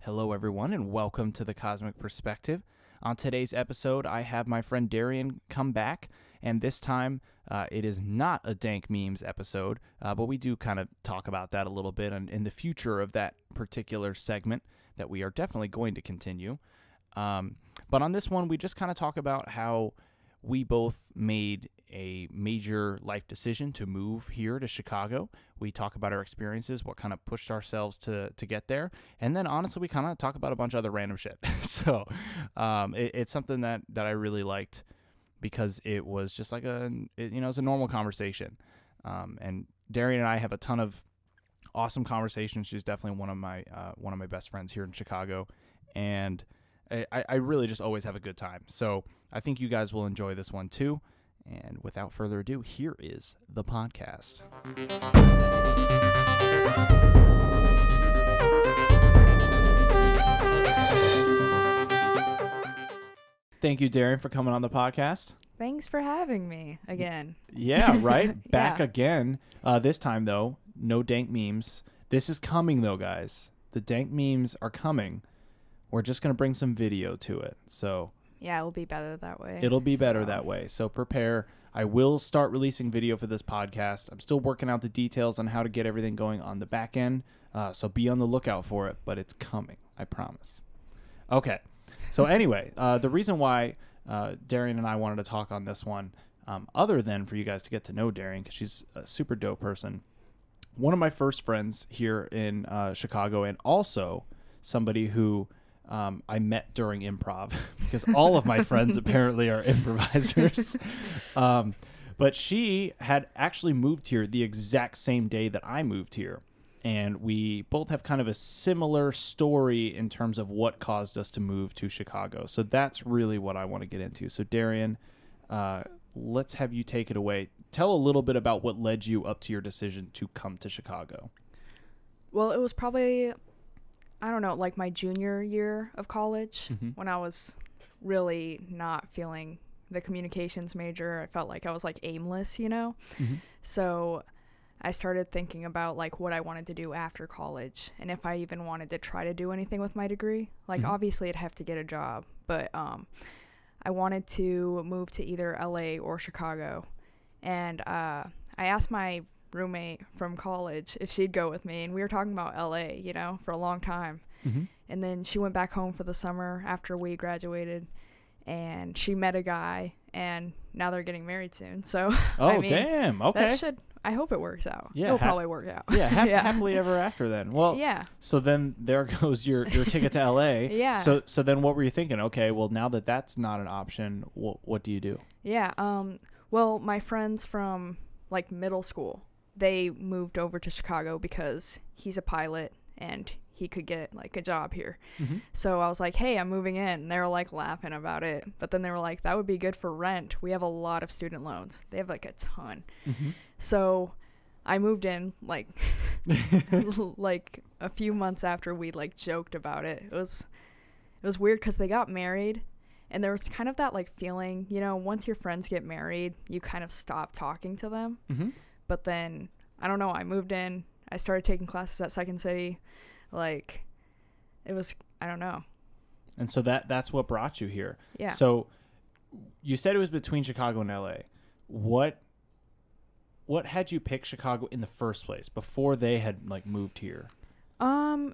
Hello, everyone, and welcome to the Cosmic Perspective. On today's episode, I have my friend Darrian come back, and this time it is not a dank memes episode, but we do kind of talk about that a little bit in the future of that particular segment that we are definitely going to continue. But on this one, we just kind of talk about how we both made a major life decision to move here to Chicago. We talk about our experiences, what kind of pushed ourselves to get there. And then honestly, we kind of talk about a bunch of other random shit. So it's something that I really liked because it was just like it's a normal conversation. And Darrian and I have a ton of awesome conversations. She's definitely one of my best friends here in Chicago. And I really just always have a good time. So I think you guys will enjoy this one too. And without further ado, here is the podcast. Thank you, Darrian, for coming on the podcast. Thanks for having me again. Yeah, right? Back Yeah. again. This time, though, no dank memes. This is coming, though, guys. The dank memes are coming. We're just going to bring some video to it. So Yeah, it'll be better that way. it'll be better that way. So prepare. I will start releasing video for this podcast. I'm still working out the details on how to get everything going on the back end. So be on the lookout for it, but it's coming. I promise. Okay. So anyway, the reason why Darrian and I wanted to talk on this one, other than for you guys to get to know Darrian, because she's a super dope person, one of my first friends here in Chicago, and also somebody who I met during improv because all of my friends apparently are improvisers. But she had actually moved here the exact same day that I moved here. And we both have kind of a similar story in terms of what caused us to move to Chicago. So that's really what I want to get into. So Darrian, let's have you take it away. Tell a little bit about what led you up to your decision to come to Chicago. Well, it was probably, I don't know, like my junior year of college when I was really not feeling the communications major. I felt like I was like aimless, you know? So I started thinking about like what I wanted to do after college and if I even wanted to try to do anything with my degree. Like obviously I'd have to get a job, but I wanted to move to either LA or Chicago. And I asked my roommate from college if she'd go with me, and we were talking about LA, you know, for a long time. And then she went back home for the summer after we graduated, and she met a guy, and now they're getting married soon. So I mean, damn, okay. I hope it works out. Yeah, it'll probably work out. Yeah, happily ever after then. Well, yeah. So then there goes your ticket to LA. Yeah. So then what were you thinking? Okay, well now that that's not an option, what do you do? Yeah. Well, my friends from like middle school, they moved over to Chicago because he's a pilot and he could get like a job here. So I was like, hey, I'm moving in. And they were like laughing about it. But then they were like, that would be good for rent. We have a lot of student loans. They have like a ton. So I moved in like like a few months after we like joked about it. It was weird because they got married. And there was kind of that like feeling, you know, once your friends get married, you kind of stop talking to them. But then, I don't know, I moved in. I started taking classes at Second City. Like, it was, I don't know. And so that's what brought you here. Yeah. So you said it was between Chicago and LA. What had you pick Chicago in the first place before they had like moved here?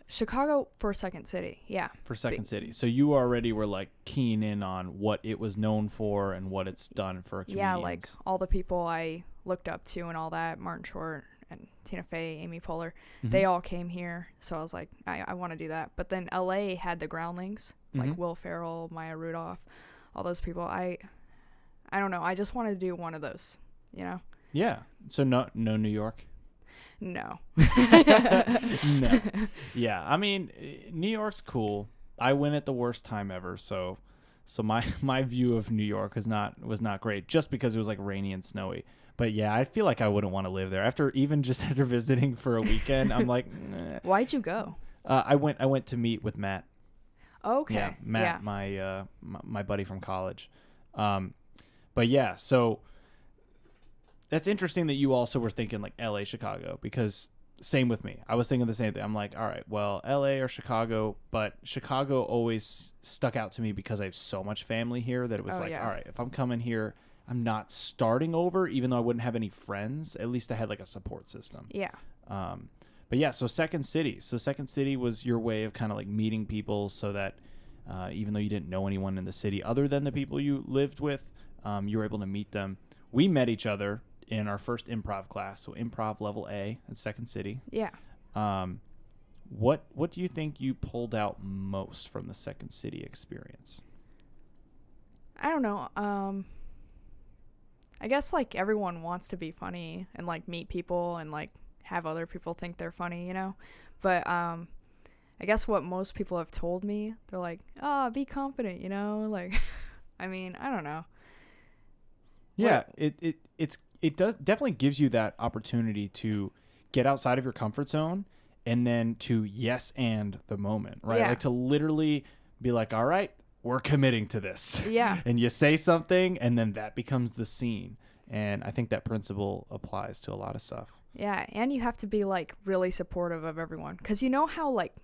Chicago for Second City. Yeah. For Second City. So you already were like keen in on what it was known for and what it's done for comedians. Yeah, like all the people I looked up to and all that, Martin Short and Tina Fey, Amy Poehler, they all came here. So I was like, I want to do that. But then LA had the Groundlings, like Will Ferrell, Maya Rudolph, all those people. I don't know. I just wanted to do one of those, you know? Yeah. So no New York? No. No. Yeah. I mean, New York's cool. I went at the worst time ever. So my view of New York was not great just because it was like rainy and snowy. But yeah, I feel like I wouldn't want to live there after visiting for a weekend. I'm like, nah. Why'd you go? I went to meet with Matt. Okay. Yeah, Matt, my buddy from college. But yeah, so that's interesting that you also were thinking like LA, Chicago, because Same with me. I was thinking the same thing. I'm like, all right, well, LA or Chicago, but Chicago always stuck out to me because I have so much family here that it was all right, if I'm coming here, I'm not starting over, even though I wouldn't have any friends. At least I had like a support system. Yeah. But yeah, so Second City. So Second City was your way of kind of like meeting people so that even though you didn't know anyone in the city other than the people you lived with, you were able to meet them. We met each other in our first improv class, so improv level A at Second City. Yeah. What do you think you pulled out most from the Second City experience? I don't know. I guess like everyone wants to be funny and like meet people and like have other people think they're funny, you know? But I guess what most people have told me, they're like, "Oh, be confident," you know? Like I mean, I don't know. Yeah, it does definitely gives you that opportunity to get outside of your comfort zone and then to yes and the moment, right? Yeah. Like to literally be like, all right, we're committing to this. Yeah. And you say something and then that becomes the scene. And I think that principle applies to a lot of stuff. Yeah, and you have to be like really supportive of everyone because you know how like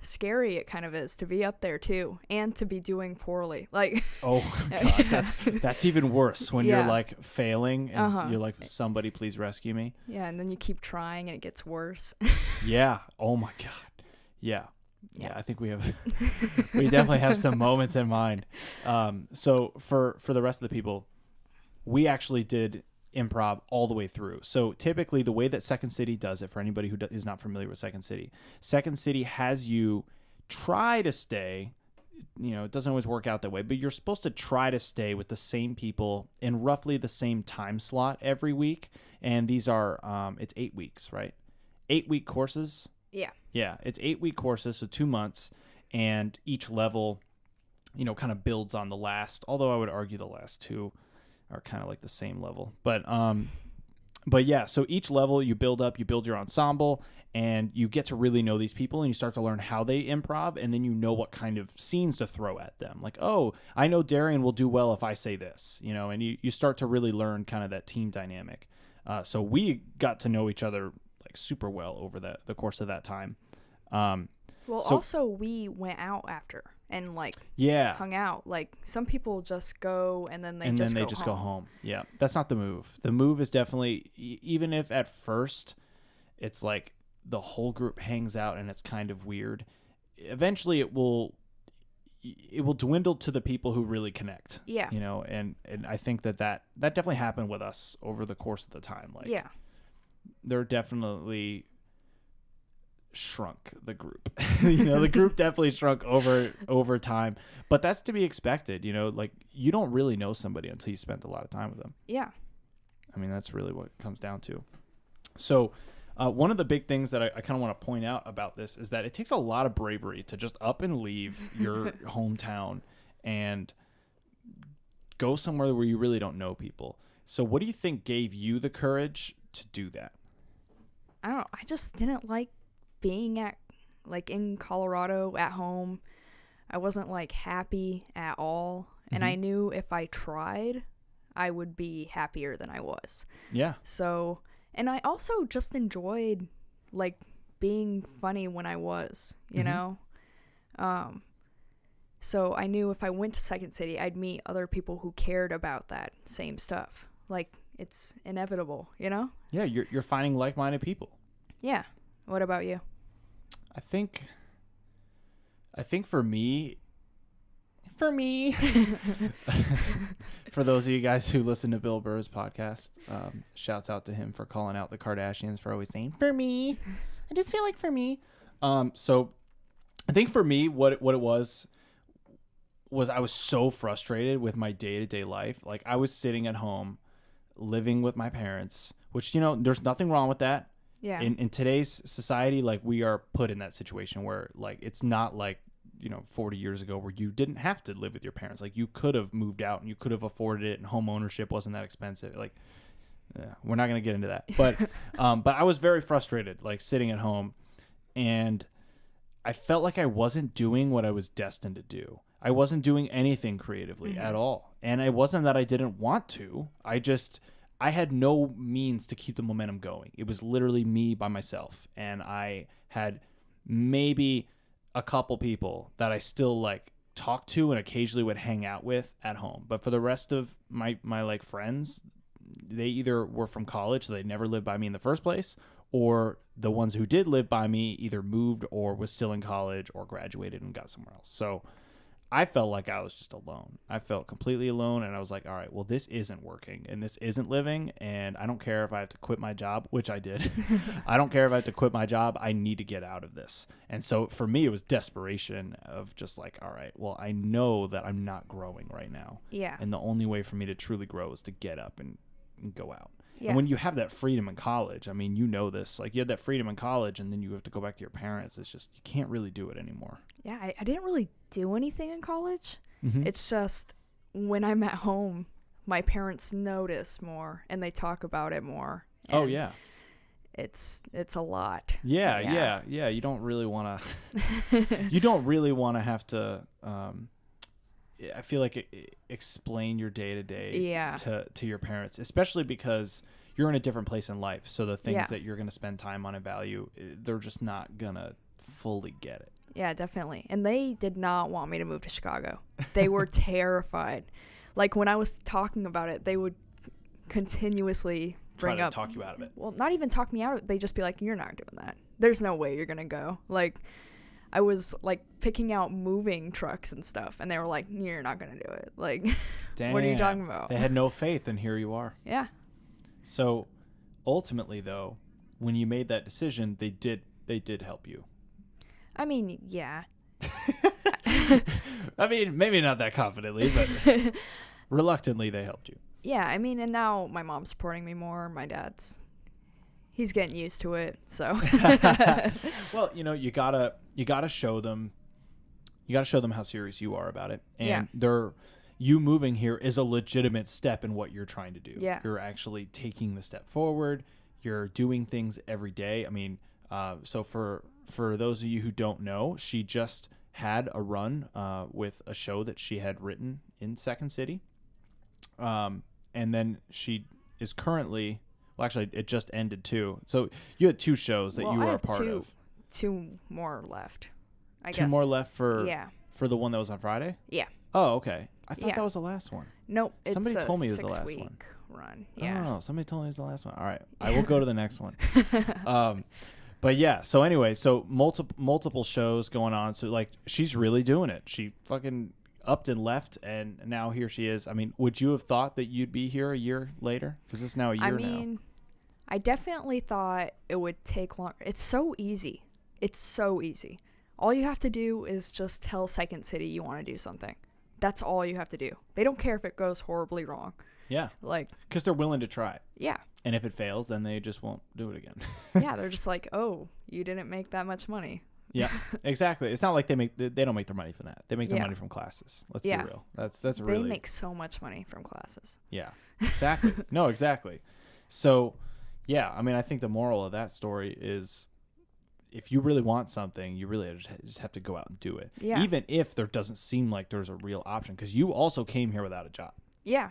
scary it kind of is to be up there too and to be doing poorly, like oh god, that's even worse when Yeah. you're like failing and you're like, somebody please rescue me. Yeah, and then you keep trying and it gets worse. Yeah, oh my god. Yeah, I think we definitely have some moments in mind. So for the rest of the people, we actually did improv all the way through. So typically the way that Second City does it, for anybody who is not familiar with Second City has you try to stay, it doesn't always work out that way, but you're supposed to try to stay with the same people in roughly the same time slot every week. And these are, it's 8 weeks, right? 8-week courses. Yeah. It's 8-week courses. So 2 months, and each level, kind of builds on the last, although I would argue the last two are kind of like the same level. But yeah, so each level you build your ensemble, and you get to really know these people, and you start to learn how they improv, and then you know what kind of scenes to throw at them. Like, oh, I know Darrian will do well if I say this, and you start to really learn kind of that team dynamic. So we got to know each other like super well over the course of that time. Also we went out after and like hung out. Like some people just go and then they just go home. Yeah, that's not the move. The move is definitely, even if at first it's like the whole group hangs out and it's kind of weird, eventually it will dwindle to the people who really connect. Yeah. And I think that definitely happened with us over the course of the time. Like, yeah, they're definitely shrunk the group. The group definitely shrunk over time, but that's to be expected. Like, you don't really know somebody until you spent a lot of time with them. Yeah. I mean, that's really what it comes down to. So one of the big things that I kind of want to point out about this is that it takes a lot of bravery to just up and leave your hometown and go somewhere where you really don't know people. So what do you think gave you the courage to do that? I don't know. I just didn't like being in Colorado at home. I wasn't like happy at all. And I knew if I tried, I would be happier than I was. Yeah. So, and I also just enjoyed like being funny when I was, you know? So I knew if I went to Second City, I'd meet other people who cared about that same stuff. Like, it's inevitable, Yeah, you're finding like-minded people. Yeah. What about you? I think for me, for those of you guys who listen to Bill Burr's podcast, shouts out to him for calling out the Kardashians for always saying, for me. I just feel like for me. So I think for me, what it was I was so frustrated with my day-to-day life. Like, I was sitting at home living with my parents, which, there's nothing wrong with that. Yeah. In today's society, like, we are put in that situation where, like, it's not like, 40 years ago where you didn't have to live with your parents. Like, you could have moved out and you could have afforded it, and home ownership wasn't that expensive. Like, yeah, we're not going to get into that. But I was very frustrated, like, sitting at home, and I felt like I wasn't doing what I was destined to do. I wasn't doing anything creatively at all. And it wasn't that I didn't want to. I I had no means to keep the momentum going. It was literally me by myself. And I had maybe a couple people that I still like talk to and occasionally would hang out with at home. But for the rest of my like friends, they either were from college, so they never lived by me in the first place, or the ones who did live by me either moved or was still in college or graduated and got somewhere else. So I felt like I was just alone. I felt completely alone, and I was like, all right, well, this isn't working, and this isn't living, and I don't care if I have to quit my job, which I did. I don't care if I have to quit my job. I need to get out of this. And so for me, it was desperation of just like, all right, well, I know that I'm not growing right now. Yeah. And the only way for me to truly grow is to get up and go out. Yeah. And when you have that freedom in college, I mean, you know this, like you had that freedom in college and then you have to go back to your parents. It's just, you can't really do it anymore. Yeah, I didn't really do anything in college. Mm-hmm. It's just when I'm at home, my parents notice more and they talk about it more. Oh, yeah. It's a lot. Yeah. You don't really want to, have to, I feel like explain your day to day to your parents, especially because you're in a different place in life. So the things that you're going to spend time on and value, they're just not going to fully get it. Yeah, definitely. And they did not want me to move to Chicago. They were terrified. Like when I was talking about it, they would continuously try to talk you out of it. Well, not even talk me out of it. They just be like, you're not doing that. There's no way you're going to go. Like, I was like picking out moving trucks and stuff, and they were like, you're not going to do it. Like, what are you talking about? They had no faith, and here you are. Yeah. So ultimately, though, when you made that decision, they did help you. I mean, yeah. I mean, maybe not that confidently, but reluctantly they helped you. Yeah, I mean, and now my mom's supporting me more. My dad's, he's getting used to it, so. Well, you gotta show them. You gotta show them how serious you are about it, and you moving here is a legitimate step in what you're trying to do. Yeah, you're actually taking the step forward. You're doing things every day. I mean, so for those of you who don't know, she just had a run with a show that she had written in Second City, and then she is currently. Well, actually, it just ended too. So you had 2 shows that you were a part of. 2 more left, I guess. 2 more left for the one that was on Friday? Yeah. Oh, okay. I thought that was the last one. Nope. Somebody it's told me it was a the last 6-week run. Yeah. Oh, somebody told me it was the last one. All right. I will go to the next one. But yeah, so anyway, so multiple shows going on. So like she's really doing it. She fucking upped and left, and now here she is. I mean, would you have thought that you'd be here a year later? Because it's now a year now. I mean, I definitely thought it would take long. It's so easy. All you have to do is just tell Second City you want to do something. That's all you have to do. They don't care if it goes horribly wrong. Yeah. Like, because they're willing to try. Yeah. And if it fails, then they just won't do it again. Yeah, they're just like, oh, you didn't make that much money. Yeah, exactly. It's not like they don't make their money from that. They make their money from classes. Let's be real. That's really. They make so much money from classes. Yeah, exactly. No, exactly. So, yeah, I mean, I think the moral of that story is, if you really want something, you really just have to go out and do it. Yeah. Even if there doesn't seem like there's a real option, because you also came here without a job. Yeah.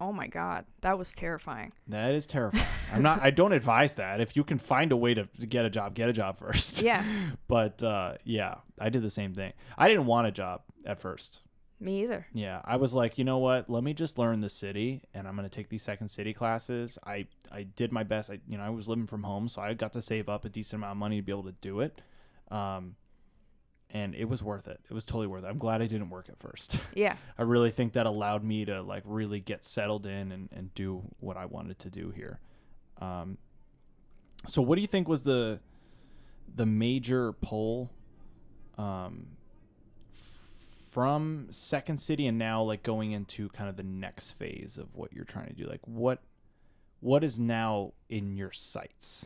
Oh my God, that was terrifying. That is terrifying. I don't advise that. If you can find a way to get a job first. Yeah. But yeah, I did the same thing. I didn't want a job at first. Me either. Yeah, I was like, you know what? Let me just learn the city, and I'm gonna take these Second City classes. I did my best. I was living from home, so I got to save up a decent amount of money to be able to do it. And it was worth it. It was totally worth it. I'm glad I didn't work at first. Yeah. I really think that allowed me to like really get settled in and do what I wanted to do here. So what do you think was the major pull from Second City and now like going into kind of the next phase of what you're trying to do? Like what is now in your sights?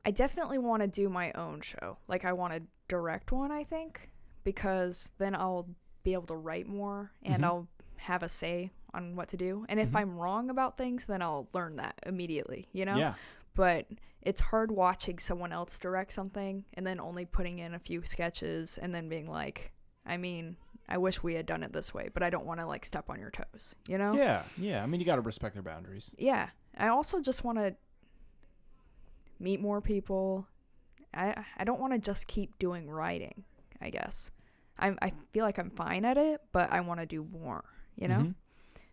I definitely want to do my own show. Like, I want to direct one, I think, because then I'll be able to write more and I'll have a say on what to do. And if I'm wrong about things, then I'll learn that immediately, Yeah. But it's hard watching someone else direct something and then only putting in a few sketches and then being like, I I wish we had done it this way, but I don't want to like step on your toes, you know? Yeah. I mean, you got to respect their boundaries. Yeah. I also just want to meet more people. I don't want to just keep doing writing, I guess. I feel like I'm fine at it, but I want to do more, you know? Mm-hmm.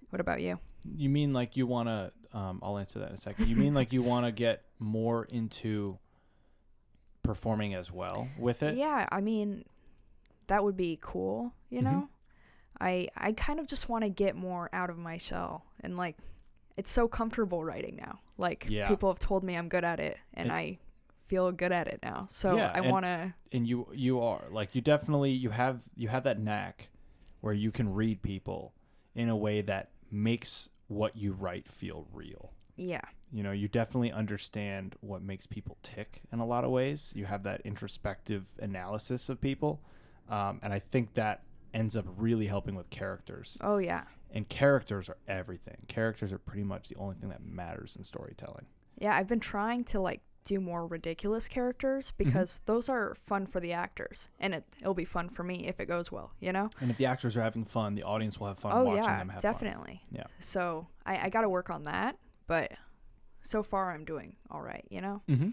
What about you? You mean like you want to, I'll answer that in a second. You mean like you want to get more into performing as well with it? Yeah, I mean, that would be cool, you know? I kind of just want to get more out of my shell. And like, it's so comfortable writing now. Like, people have told me I'm good at it, and I feel good at it now. So I want to. And you are like, you definitely, you have that knack where you can read people in a way that makes what you write feel real. Yeah. You know, you definitely understand what makes people tick in a lot of ways. You have that introspective analysis of people. And I think that ends up really helping with characters. Oh, yeah. And characters are everything. Characters are pretty much the only thing that matters in storytelling. Yeah, I've been trying to like do more ridiculous characters because those are fun for the actors, and it'll be fun for me if it goes well, you know? And if the actors are having fun, the audience will have fun watching them have definitely. fun. Yeah, so I got to work on that, but so far I'm doing all right, you know? Do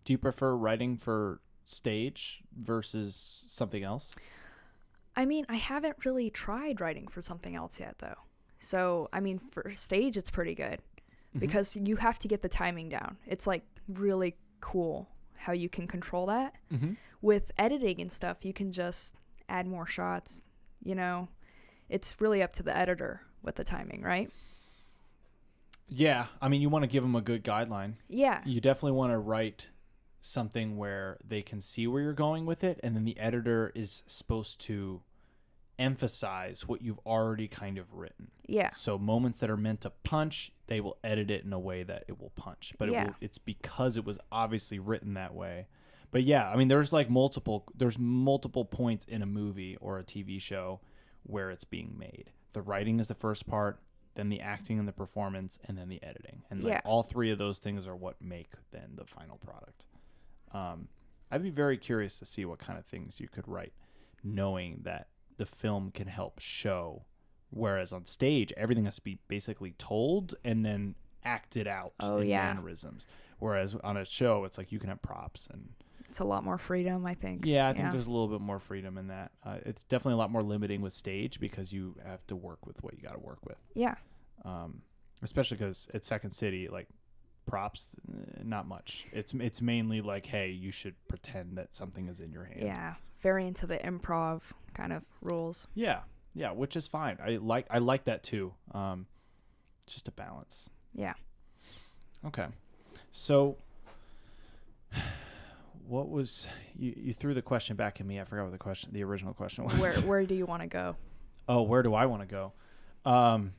you prefer writing for stage versus something else? I mean, I haven't really tried writing for something else yet, though. So, I mean, for stage, it's pretty good because you have to get the timing down. It's like really cool how you can control that. With editing and stuff, you can just add more shots, you know? It's really up to the editor with the timing, right? Yeah. I mean, you want to give them a good guideline. Yeah. You definitely want to write something where they can see where you're going with it, and then the editor is supposed to emphasize what you've already kind of written. Yeah. So moments that are meant to punch, they will edit it in a way that it will punch. But it's because it was obviously written that way. But yeah, I mean, there's multiple points in a movie or a TV show where it's being made. The writing is the first part, then the acting and the performance, and then the editing. And all three of those things are what make then the final product. I'd be very curious to see what kind of things you could write, knowing that the film can help show, whereas on stage, everything has to be basically told and then acted out in mannerisms. Whereas on a show, it's like you can have props and it's a lot more freedom, I think. Yeah, I think there's a little bit more freedom in that. It's definitely a lot more limiting with stage because you have to work with what you got to work with. Yeah. Especially because at Second City, like, props, not much. It's mainly like, hey, you should pretend that something is in your hand. Yeah, very into the improv kind of rules. Yeah, which is fine. I like that too. Just a balance. Yeah. Okay, so what was you threw the question back at me? I forgot what the original question was. Where do you want to go? Oh, where do I want to go?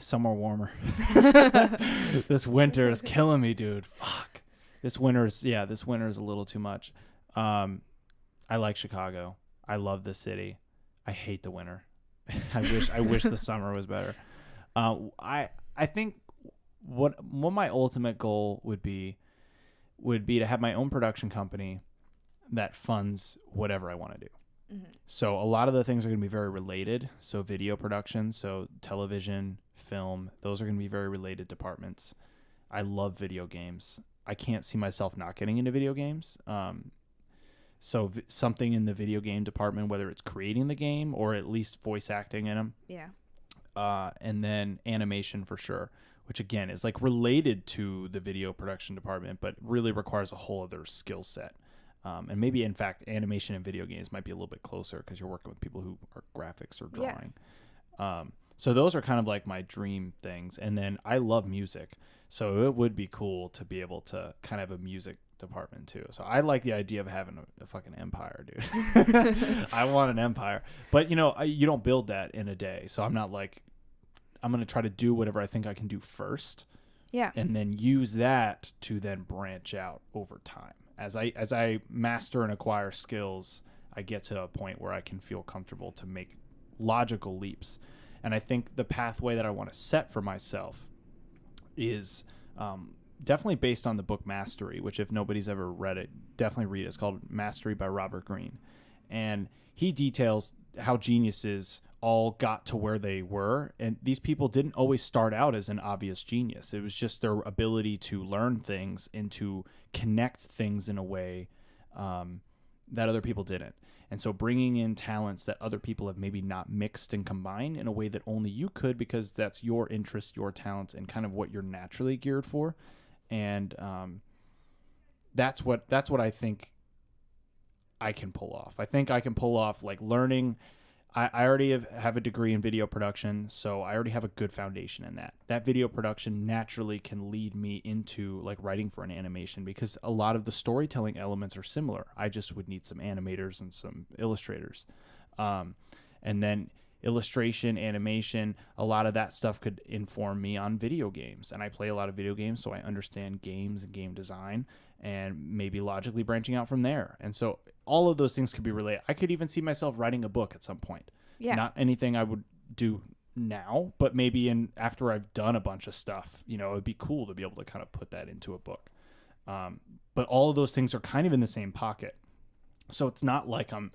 Somewhere warmer. This winter is killing me, dude. Fuck. This winter is a little too much. I like Chicago. I love the city. I hate the winter. I wish the summer was better. I think what my ultimate goal would be to have my own production company that funds whatever I want to do. So a lot of the things are going to be very related. So video production, so television, film, those are going to be very related departments. I love video games. I can't see myself not getting into video games. So something in the video game department, whether it's creating the game or at least voice acting in them. Yeah. And then animation for sure, which again is like related to the video production department, but really requires a whole other skill set. And maybe, in fact, animation and video games might be a little bit closer because you're working with people who are graphics or drawing. Yeah. So those are kind of like my dream things. And then I love music. So it would be cool to be able to kind of have a music department too. So I like the idea of having a fucking empire, dude. I want an empire. But, you don't build that in a day. So I'm not like, I'm going to try to do whatever I think I can do first. Yeah. And then use that to then branch out over time. As I master and acquire skills, I get to a point where I can feel comfortable to make logical leaps. And I think the pathway that I want to set for myself is definitely based on the book Mastery, which if nobody's ever read it, definitely read it. It's called Mastery by Robert Greene. And he details how geniuses all got to where they were. And these people didn't always start out as an obvious genius. It was just their ability to learn things and to connect things in a way that other people didn't. And so bringing in talents that other people have maybe not mixed and combined in a way that only you could, because that's your interest, your talents, and kind of what you're naturally geared for. And that's what I think I can pull off. I think I can pull off like learning. I already have a degree in video production, so I already have a good foundation in that. That video production naturally can lead me into like writing for an animation, because a lot of the storytelling elements are similar. I just would need some animators and some illustrators. And then illustration, animation, a lot of that stuff could inform me on video games. And I play a lot of video games, so I understand games and game design, and maybe logically branching out from there. And so all of those things could be related. I could even see myself writing a book at some point. Yeah. Not anything I would do now, but maybe after I've done a bunch of stuff, it would be cool to be able to kind of put that into a book. But all of those things are kind of in the same pocket. So it's not like I'm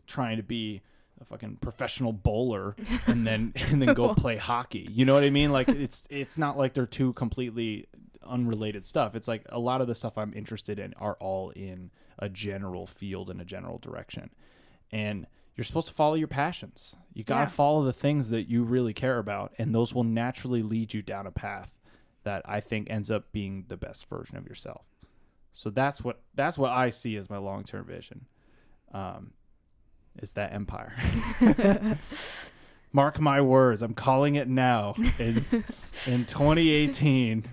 trying to be a fucking professional bowler and then go play hockey. You know what I mean? Like it's not like they're two completely unrelated stuff. It's like a lot of the stuff I'm interested in are all in a general field and a general direction. And you're supposed to follow your passions. You got to follow the things that you really care about, and those will naturally lead you down a path that I think ends up being the best version of yourself. So that's what I see as my long-term vision. Is that empire. Mark my words, I'm calling it now. In 2018,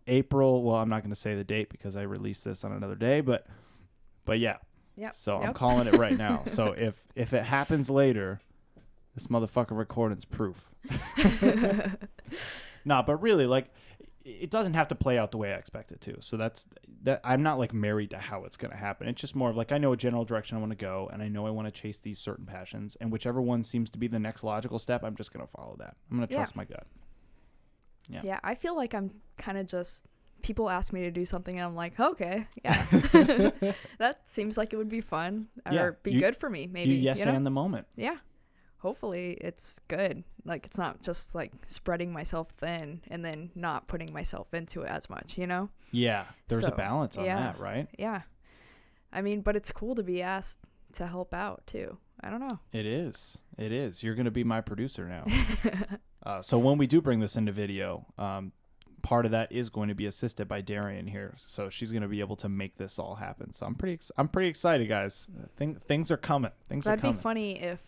April, well, I'm not going to say the date because I released this on another day, but yeah. Yep. So I'm calling it right now. So if it happens later, this motherfucker recording's proof. Nah, but really, like, it doesn't have to play out the way I expect it to. So that I'm not like married to how it's going to happen. It's just more of like, I know a general direction I want to go, and I know I want to chase these certain passions, and whichever one seems to be the next logical step, I'm just going to follow that. I'm going to trust my gut. Yeah, I feel like I'm kind of just, people ask me to do something and I'm like, okay, yeah. That seems like it would be fun or be good for me, maybe. And the moment. Yeah. Hopefully it's good. Like, it's not just like spreading myself thin and then not putting myself into it as much, Yeah, there's a balance on that, right? Yeah. I mean, but it's cool to be asked to help out too. I don't know. It is. You're going to be my producer now. So when we do bring this into video, part of that is going to be assisted by Darrian here. So she's going to be able to make this all happen. So I'm pretty excited, guys. Things are coming. That'd be funny if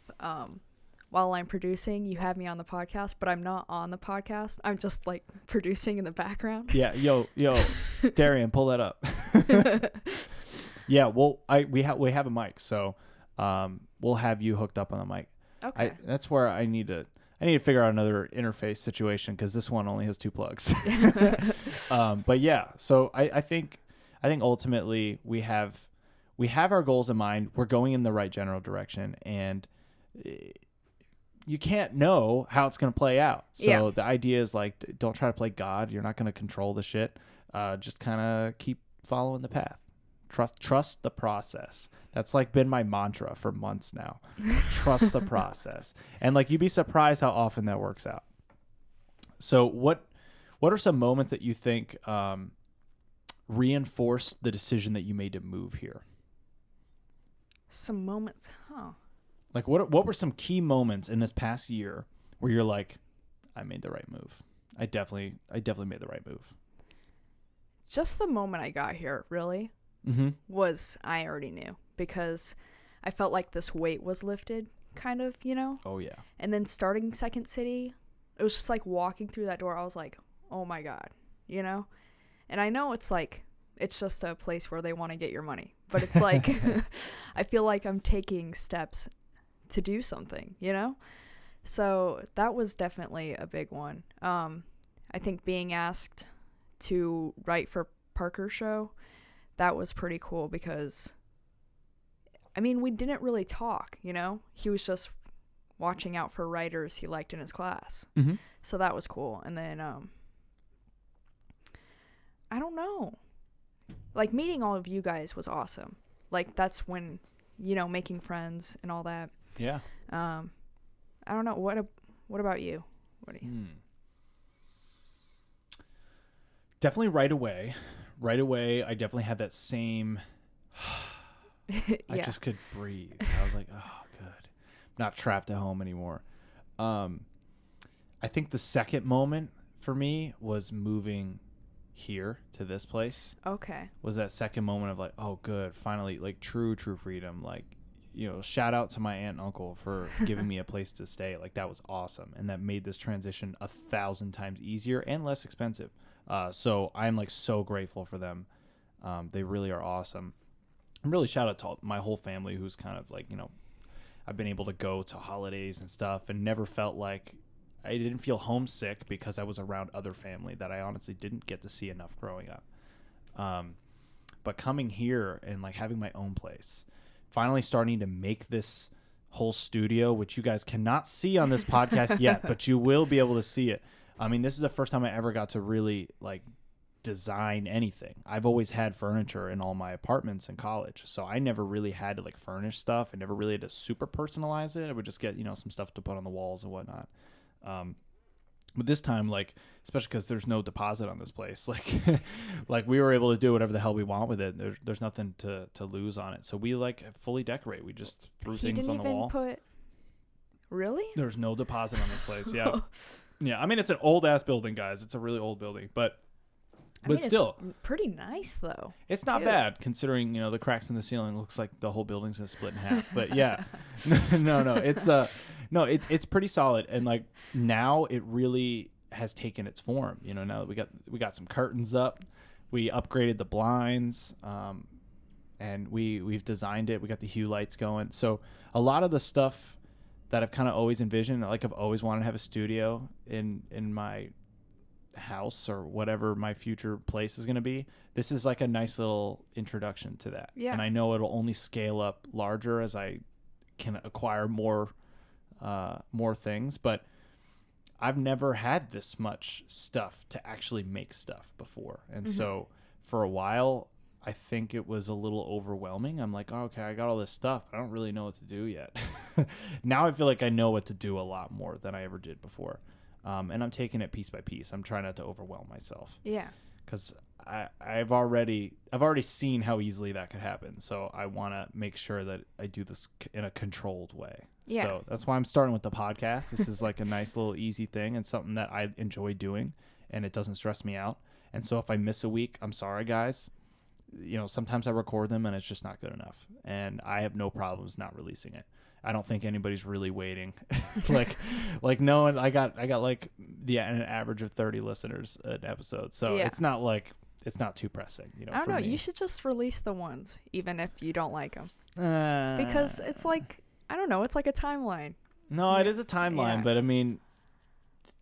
while I'm producing, you have me on the podcast, but I'm not on the podcast. I'm just like producing in the background. Yeah, yo, Darrian, pull that up. Yeah, well, we have a mic, so we'll have you hooked up on the mic. Okay. That's where I need to figure out another interface situation, because this one only has 2 plugs. But yeah, so I think ultimately we have our goals in mind. We're going in the right general direction, and you can't know how it's going to play out. So the idea is like, don't try to play God. You're not going to control the shit. Just kind of keep following the path. Trust the process. That's like been my mantra for months now. Trust the process. And like, you'd be surprised how often that works out. So what are some moments that you think reinforced the decision that you made to move here? Some moments, huh? Like, what were some key moments in this past year where you're like, I made the right move. I definitely made the right move. Just the moment I got here, really, was I already knew, because I felt like this weight was lifted, kind of, Oh, yeah. And then starting Second City, it was just like walking through that door, I was like, oh my God, And I know it's like, it's just a place where they want to get your money. But it's like, I feel like I'm taking steps to do something, So that was definitely a big one. I think being asked to write for Parker's show, that was pretty cool, because, I mean, we didn't really talk, He was just watching out for writers he liked in his class. Mm-hmm. So that was cool. And then, I don't know. Like, meeting all of you guys was awesome. Like, that's when making friends and all that. Yeah. I don't know. What about you? What do you? Definitely right away. Right away, I definitely had that same. I just could breathe. I was like, oh, good. I'm not trapped at home anymore. I think the second moment for me was moving here to this place. Okay. Was that second moment of like, oh, good. Finally, like true freedom. Like, shout out to my aunt and uncle for giving me a place to stay. Like, that was awesome. And that made this transition 1,000 times easier and less expensive. So I'm like so grateful for them. They really are awesome. And really shout out to my whole family who's kind of like, I've been able to go to holidays and stuff and never felt like I didn't feel homesick because I was around other family that I honestly didn't get to see enough growing up. But coming here and like having my own place, finally starting to make this whole studio, which you guys cannot see on this podcast yet, but you will be able to see it. I mean, this is the first time I ever got to really like design anything. I've always had furniture in all my apartments in college, so I never really had to like furnish stuff. I never really had to super personalize it. I would just get some stuff to put on the walls and whatnot. But this time, like, especially because there's no deposit on this place, like we were able to do whatever the hell we want with it. There's nothing to lose on it. So we like fully decorate. We just threw things on the wall. Really? There's no deposit on this place. Yeah. Yeah. I mean, it's an old ass building, guys. It's a really old building, but still, it's pretty nice though. It's not bad considering the cracks in the ceiling. Looks like the whole building's gonna split in half. But yeah, it's pretty solid. And like now it really has taken its form. Now that we got some curtains up, we upgraded the blinds, and we've designed it. We got the hue lights going. So a lot of the stuff that I've kind of always envisioned, like I've always wanted to have a studio in my house or whatever my future place is going to be. This is like a nice little introduction to that. Yeah. And I know it'll only scale up larger as I can acquire more things, but I've never had this much stuff to actually make stuff before. And so for a while, I think it was a little overwhelming. I'm like, oh, okay, I got all this stuff. I don't really know what to do yet. Now I feel like I know what to do a lot more than I ever did before. And I'm taking it piece by piece. I'm trying not to overwhelm myself. Yeah. Because I've already seen how easily that could happen. So I want to make sure that I do this in a controlled way. Yeah. So that's why I'm starting with the podcast. This is like a nice little easy thing and something that I enjoy doing, and it doesn't stress me out. And so if I miss a week, I'm sorry, guys. Sometimes I record them and it's just not good enough. And I have no problems not releasing it. I don't think anybody's really waiting. like no one. I got like an average of 30 listeners an episode, so it's not too pressing. I don't know. me. You should just release the ones, even if you don't like them, because it's like I don't know. It's like a timeline. No, it is a timeline, but I mean,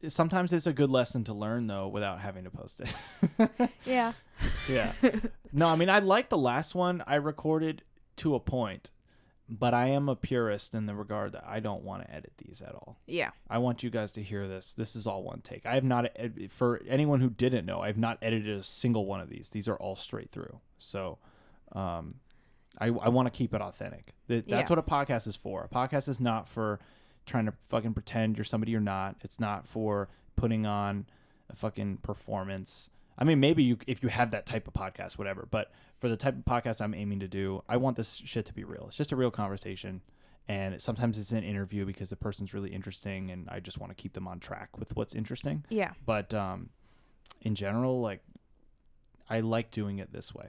sometimes it's a good lesson to learn though, without having to post it. Yeah. Yeah. No, I mean, I like the last one I recorded to a point. But I am a purist in the regard that I don't want to edit these at all. Yeah. I want you guys to hear this. This is all one take. I have not, for anyone who didn't know, I have not edited a single one of these. These are all straight through. So I want to keep it authentic. That's what a podcast is for. A podcast is not for trying to fucking pretend you're somebody you're not. It's not for putting on a fucking performance. I mean, maybe if you have that type of podcast, whatever. But for the type of podcast I'm aiming to do, I want this shit to be real. It's just a real conversation. And sometimes it's an interview because the person's really interesting and I just want to keep them on track with what's interesting. Yeah. But in general, like, I like doing it this way.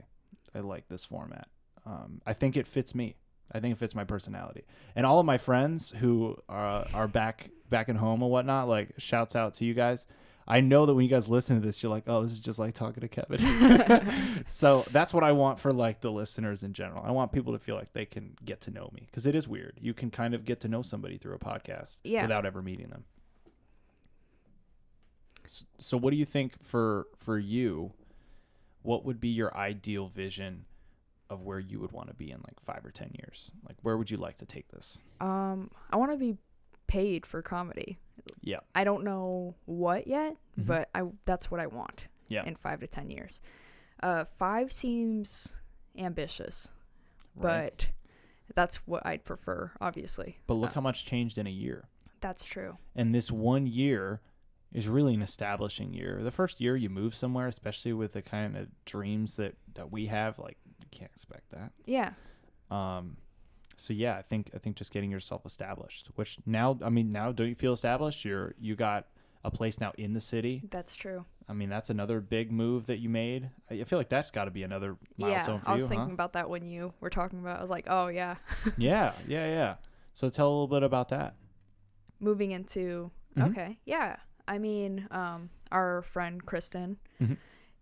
I like this format. I think it fits me. I think it fits my personality. And all of my friends who are back at home and whatnot, like, shouts out to you guys. I know that when you guys listen to this, you're like, oh, this is just like talking to Kevin. So that's what I want for like the listeners in general. I want people to feel like they can get to know me because it is weird. You can kind of get to know somebody through a podcast without ever meeting them. So what do you think for you? What would be your ideal vision of where you would want to be in like 5 or 10 years? Like, where would you like to take this? I want to be paid for comedy. Yeah. I don't know what yet, but that's what I want in 5 to 10 years. 5 seems ambitious, but That's what I'd prefer, obviously. But look how much changed in a year. That's true. And this 1 year is really an establishing year. The first year you move somewhere, especially with the kind of dreams that we have, like, you can't expect that. Yeah. So yeah, I think just getting yourself established, which now don't you feel established? You got a place now in the city. That's true. I mean, that's another big move that you made. I feel like that's got to be another milestone for you. I was thinking about that when you were talking about it. I was like, oh yeah. Yeah. So tell a little bit about that. Moving into okay. Yeah. I mean, our friend Kristen,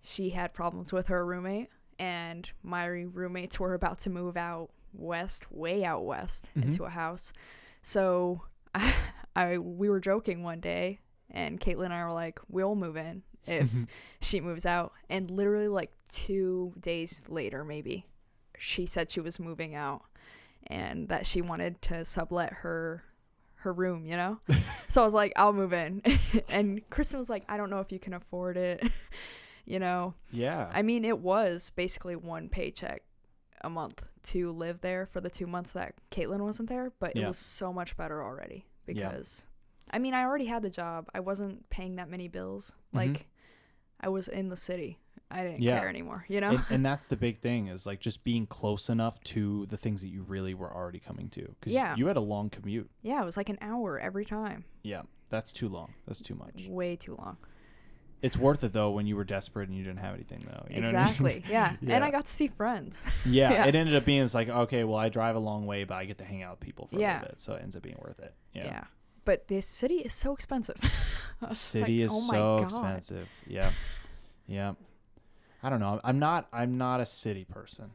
she had problems with her roommate, and my roommates were about to move out west, way out west, into a house. So we were joking one day, and Caitlin and I were like, we'll move in if she moves out. And literally like 2 days later, maybe, she said she was moving out and that she wanted to sublet her room, you know? So I was like, I'll move in. And Kristen was like, I don't know if you can afford it, you know? Yeah. I mean, it was basically one paycheck a month to live there for the 2 months that Caitlin wasn't there, but it was so much better already because, I mean, I already had the job. I wasn't paying that many bills. Like, I was in the city. I didn't care anymore, you know? And that's the big thing is, like, just being close enough to the things that you really were already coming to. Because you had a long commute. Yeah, it was like an hour every time. Yeah, that's too long. That's too much. Way too long. It's worth it, though, when you were desperate and you didn't have anything, though. You know exactly, what I mean? yeah. And I got to see friends. Yeah, it ended up being, it's like, okay, well, I drive a long way, but I get to hang out with people for a little bit, so it ends up being worth it. Yeah. But this city is so expensive. The city is so expensive. Yeah. I don't know. I'm not a city person.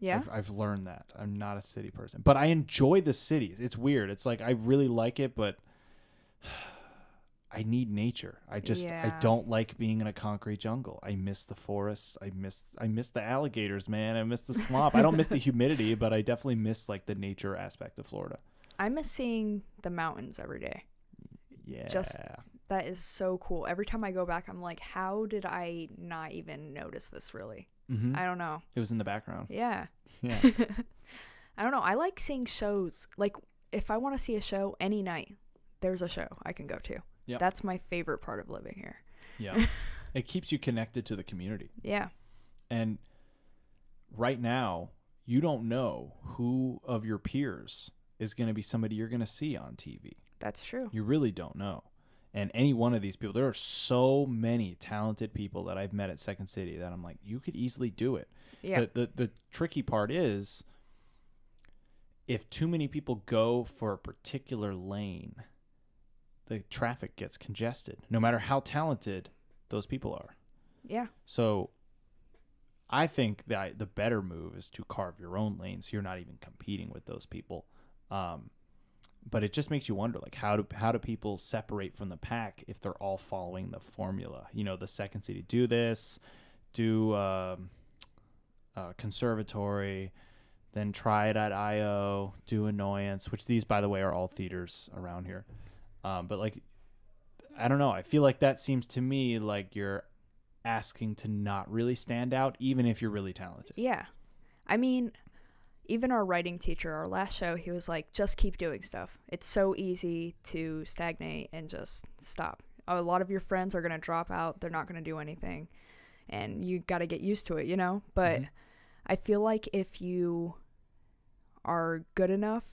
Yeah. I've learned that. I'm not a city person. But I enjoy the cities. It's weird. It's like I really like it, but I need nature. I don't like being in a concrete jungle. I miss the forest. I miss the alligators, man. I miss the swamp. I don't miss the humidity, but I definitely miss like the nature aspect of Florida. I miss seeing the mountains every day. Yeah. That is so cool. Every time I go back, I'm like, how did I not even notice this really? I don't know. It was in the background. Yeah. Yeah. I don't know. I like seeing shows. Like, if I want to see a show any night, there's a show I can go to. Yep. That's my favorite part of living here. Yeah. It keeps you connected to the community. Yeah. And right now, you don't know who of your peers is going to be somebody you're going to see on TV. That's true. You really don't know. And any one of these people, there are so many talented people that I've met at Second City that I'm like, you could easily do it. Yeah. The tricky part is if too many people go for a particular lane, the traffic gets congested, no matter how talented those people are. Yeah. So I think that the better move is to carve your own lane so you're not even competing with those people. But it just makes you wonder, like, how do people separate from the pack if they're all following the formula? You know, the Second City do this, do conservatory, then try.io, do annoyance, which these, by the way, are all theaters around here. But, like, I don't know. I feel like that seems to me like you're asking to not really stand out, even if you're really talented. Yeah. I mean, even our writing teacher, our last show, he was like, just keep doing stuff. It's so easy to stagnate and just stop. A lot of your friends are going to drop out. They're not going to do anything. And you got to get used to it, you know? But I feel like if you are good enough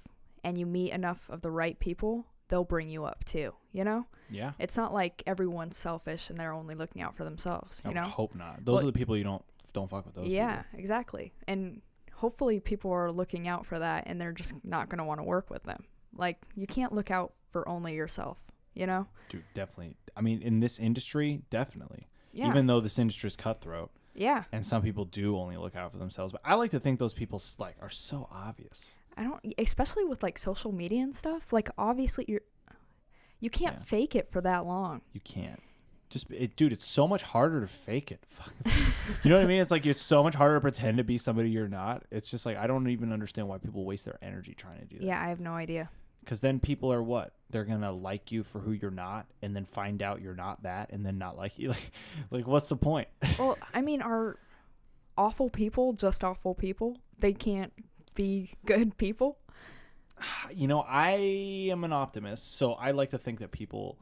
and you meet enough of the right people, they'll bring you up too, you know? Yeah. It's not like everyone's selfish and they're only looking out for themselves, you know? I hope not. Those are the people you don't fuck with those people. Yeah, exactly. And hopefully people are looking out for that and they're just not going to want to work with them. Like, you can't look out for only yourself, you know? Dude, definitely. I mean, in this industry, definitely. Yeah. Even though this industry is cutthroat. Yeah. And some people do only look out for themselves. But I like to think those people, like, are so obvious. Especially with, like, social media and stuff. Like, obviously, you can't fake it for that long. You can't. Dude, it's so much harder to fake it. You know what I mean? It's like it's so much harder to pretend to be somebody you're not. It's just like I don't even understand why people waste their energy trying to do that. Yeah, I have no idea. Because then people are what? They're going to like you for who you're not and then find out you're not that and then not like you. Like what's the point? Well, I mean, are awful people just awful people? They can't be good people? You know, I am an optimist, so I like to think that people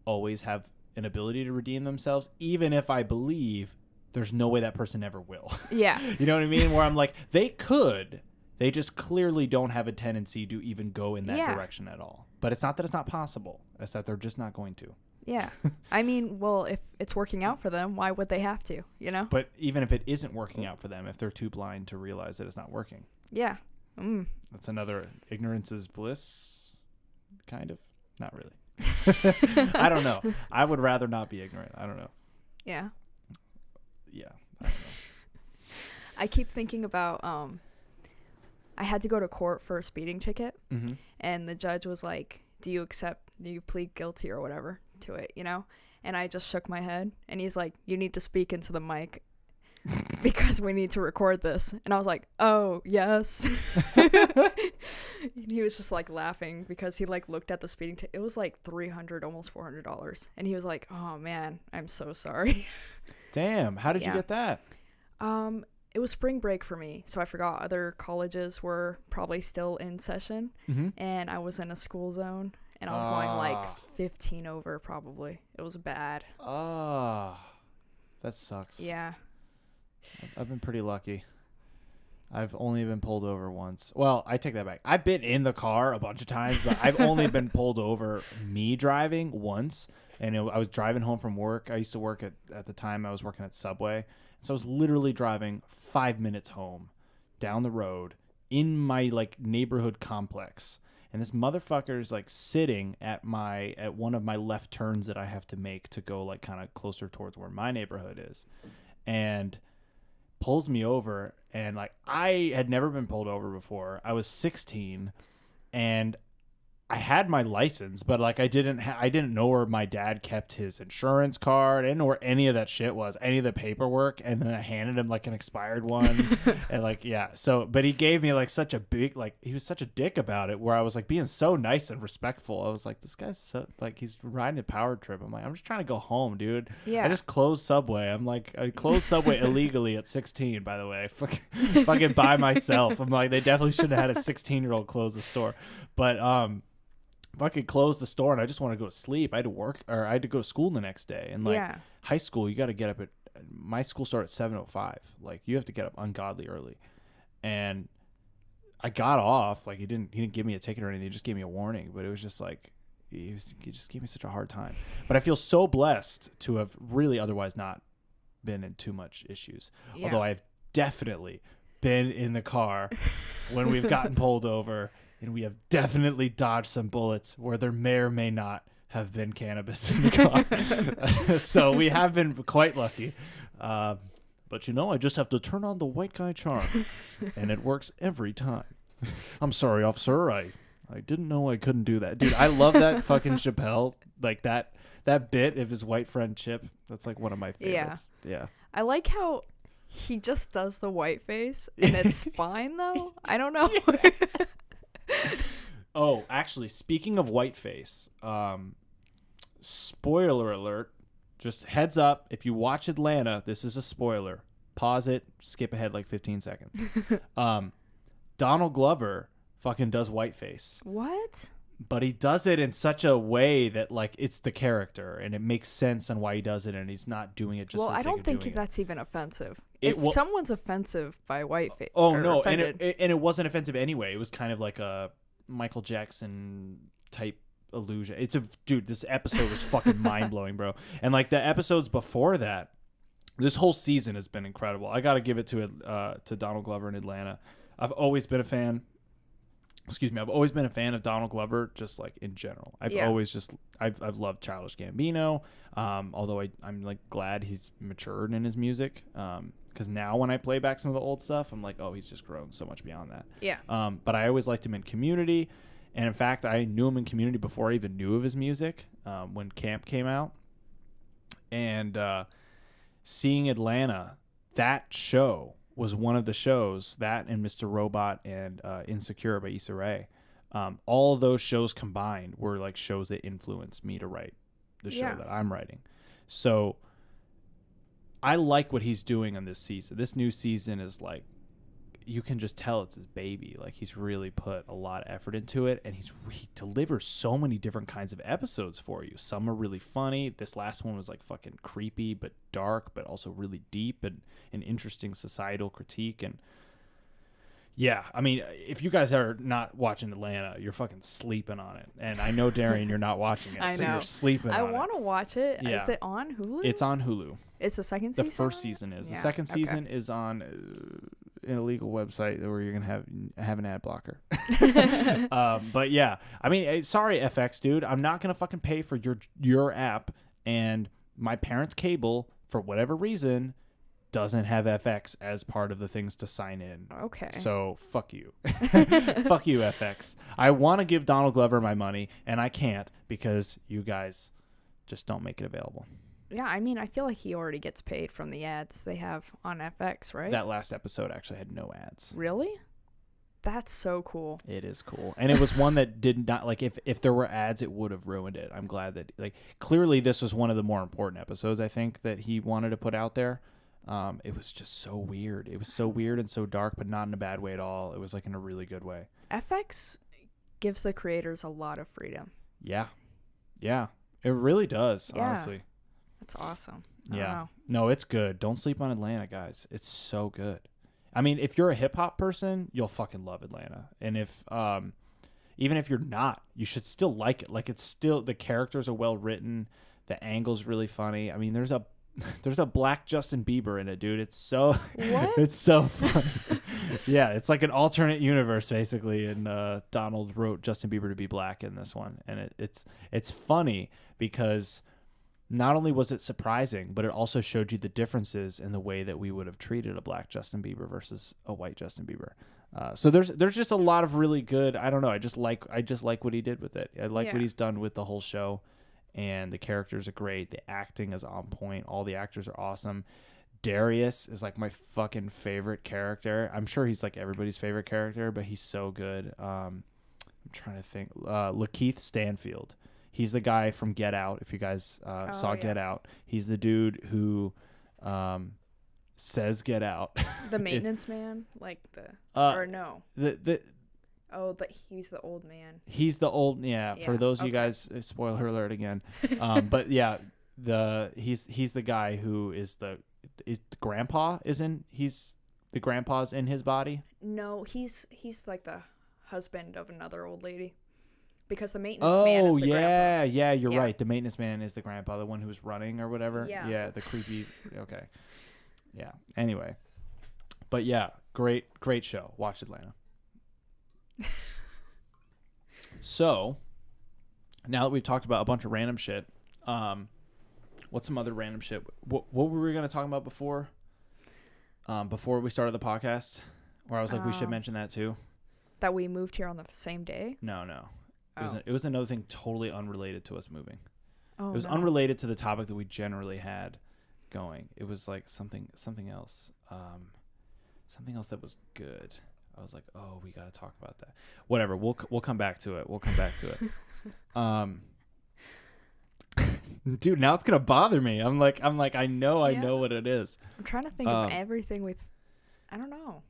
always have an ability to redeem themselves, even if I believe there's no way that person ever will. Yeah. You know what I mean? Where I'm like, they could. They just clearly don't have a tendency to even go in that direction at all. But it's not that it's not possible. It's that they're just not going to. Yeah. I mean, well, if it's working out for them, why would they have to, you know? But even if it isn't working out for them, if they're too blind to realize that it's not working. Yeah. That's another ignorance is bliss, kind of. Not really. I don't know. I would rather not be ignorant. I don't know. Yeah. Yeah. I don't know. I keep thinking about, I had to go to court for a speeding ticket, and the judge was like, do you plead guilty or whatever to it, you know? And I just shook my head, and he's like, you need to speak into the mic because we need to record this. And I was like, oh, yes. He was just like laughing because he like looked at the speeding ticket. It was like $300, almost $400. And he was like, oh man, I'm so sorry. Damn. How did you get that? It was spring break for me, so I forgot other colleges were probably still in session, and I was in a school zone, and I was going like 15 over probably. It was bad. That sucks. Yeah. I've been pretty lucky. I've only been pulled over once. Well, I take that back. I've been in the car a bunch of times, but I've only been pulled over me driving once, and I was driving home from work. I used to work at the time I was working at Subway. So I was literally driving 5 minutes home down the road in my like neighborhood complex. And this motherfucker is like sitting at one of my left turns that I have to make to go like kind of closer towards where my neighborhood is. And pulls me over, and like I had never been pulled over before. I was 16 and I had my license, but like I didn't know where my dad kept his insurance card. I didn't know where any of that shit was, any of the paperwork. And then I handed him like an expired one. And like, yeah. So, but he gave me like such a big, like he was such a dick about it, where I was like being so nice and respectful. I was like, this guy's so like, he's riding a power trip. I'm like, I'm just trying to go home, dude. Yeah. I just closed Subway. I'm like, I closed Subway illegally at 16, by the way. Fucking by myself. I'm like, they definitely shouldn't have had a 16-year-old close the store. But, fucking close the store, and I just want to go to sleep. I had to work, or I had to go to school the next day. And like high school, you got to get up at, my school started at 7:05. Like you have to get up ungodly early. And I got off. Like he didn't give me a ticket or anything. He just gave me a warning. But it was just like he just gave me such a hard time. But I feel so blessed to have really otherwise not been in too much issues. Yeah. Although I've definitely been in the car when we've gotten pulled over. And we have definitely dodged some bullets where there may or may not have been cannabis in the car. So we have been quite lucky. But, you know, I just have to turn on the white guy charm, and it works every time. I'm sorry, officer. I didn't know I couldn't do that. Dude, I love that fucking Chappelle. Like that bit of his white friend Chip. That's like one of my favorites. Yeah. I like how he just does the white face, and it's fine, though. I don't know. Oh, actually, speaking of whiteface, spoiler alert, just heads up, if you watch Atlanta, this is a spoiler. Pause it, skip ahead like 15 seconds. Donald Glover fucking does whiteface. What? But he does it in such a way that like it's the character, and it makes sense on why he does it, and he's not doing it just for the sake of doing it. Well, I don't think that's even offensive. If someone's offensive by whiteface, no, offended, and it wasn't offensive anyway. It was kind of like a Michael Jackson type illusion. Dude, this episode was fucking mind blowing, bro. And like the episodes before that, this whole season has been incredible. I got to give it to Donald Glover in Atlanta. I've always been a fan. I've always been a fan of Donald Glover, just like in general. I've loved Childish Gambino. Although I'm like glad he's matured in his music. Because now when I play back some of the old stuff, I'm like, oh, he's just grown so much beyond that. Yeah. But I always liked him in Community. And in fact, I knew him in Community before I even knew of his music, when Camp came out. And seeing Atlanta, that show was one of the shows, that and Mr. Robot and Insecure by Issa Rae. All of those shows combined were like shows that influenced me to write the show that I'm writing. So I like what he's doing on this season. This new season is like you can just tell it's his baby. Like, he's really put a lot of effort into it, and he delivers so many different kinds of episodes for you. Some are really funny. This last one was like fucking creepy but dark, but also really deep and an interesting societal critique. And yeah, I mean, if you guys are not watching Atlanta, you're fucking sleeping on it. And I know, Darrian, you're not watching it, I so know. You're sleeping on it. I want to watch it. Yeah. Is it on Hulu? It's on Hulu. It's the second season? The first season is. Yeah. The second season is on an illegal website where you're going to have an ad blocker. But yeah, I mean, sorry, FX, dude. I'm not going to fucking pay for your app. And my parents' cable, for whatever reason, doesn't have FX as part of the things to sign in. Okay. So fuck you. Fuck you, FX. I want to give Donald Glover my money, and I can't because you guys just don't make it available. Yeah, I mean, I feel like he already gets paid from the ads they have on FX, right? That last episode actually had no ads. Really? That's so cool. It is cool. And it was one that did not, like, if there were ads, it would have ruined it. I'm glad that, like, clearly this was one of the more important episodes, I think, that he wanted to put out there. It was just so weird. It was so weird and so dark, but not in a bad way at all. It was like in a really good way. FX gives the creators a lot of freedom. Yeah. Yeah. It really does, Yeah. honestly. That's awesome. Yeah. No, it's good. Don't sleep on Atlanta, guys. It's so good. I mean, if you're a hip hop person, you'll fucking love Atlanta. And if, even if you're not, you should still like it. Like, it's still, the characters are well written. The angle's really funny. I mean, there's a black Justin Bieber in it, dude. It's so What? It's so funny. Yeah, it's like an alternate universe basically, and Donald wrote Justin Bieber to be black in this one, and it's funny because not only was it surprising, but it also showed you the differences in the way that we would have treated a black Justin Bieber versus a white Justin Bieber. So there's just a lot of really good. I don't know. I just like what he did with it. I like what he's done with the whole show. And the characters are great. The acting is on point. All the actors are awesome. Darius is like my fucking favorite character. I'm sure he's like everybody's favorite character, but he's so good. I'm trying to think. Lakeith Stanfield. He's the guy from Get Out. If you guys saw Get Out, he's the dude who says Get Out. The maintenance man? Like or no. He's the old man. He's the old, for those of you guys, spoiler alert again. But yeah, he's the guy who is the grandpa he's the grandpa's in his body. No, he's like the husband of another old lady. Because the maintenance man is the grandpa. Yeah, you're right. The maintenance man is the grandpa, the one who's running or whatever. Yeah, the creepy, okay. Yeah, anyway. But yeah, great show. Watch Atlanta. So, now that we've talked about a bunch of random shit, what's some other random shit? What were we going to talk about before? Before we started the podcast? Where I was like, we should mention that too. That we moved here on the same day? No. It was another thing totally unrelated to us moving. Oh, it was unrelated to the topic that we generally had going. It was like something else. Something else that was good. I was like, oh, we got to talk about that. Whatever. We'll come back to it. Dude, now it's going to bother me. I'm like, I know what it is. I'm trying to think of everything I don't know.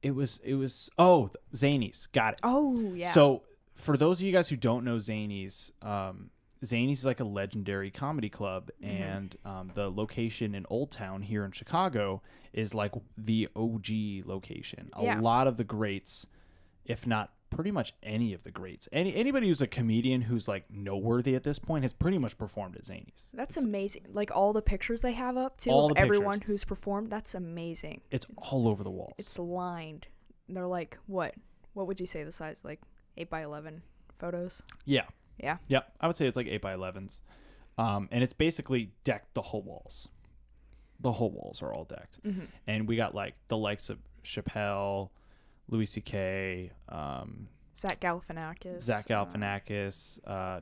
It was Zanies. Got it. Oh, yeah. So for those of you guys who don't know Zanies, Zanies is like a legendary comedy club, and the location in Old Town here in Chicago is like the OG location. A lot of the greats, if not pretty much any of the greats, anybody who's a comedian who's like noteworthy at this point has pretty much performed at Zanies. That's amazing. Like all the pictures they have up too of everyone who's performed. That's amazing. It's all over the walls. It's lined. They're like what would you say the size? Like 8x11 photos? Yeah. Yeah. Yep. I would say it's like 8x11s. And it's basically decked the whole walls. The whole walls are all decked. Mm-hmm. And we got like the likes of Chappelle, Louis C.K., Zach Galifianakis,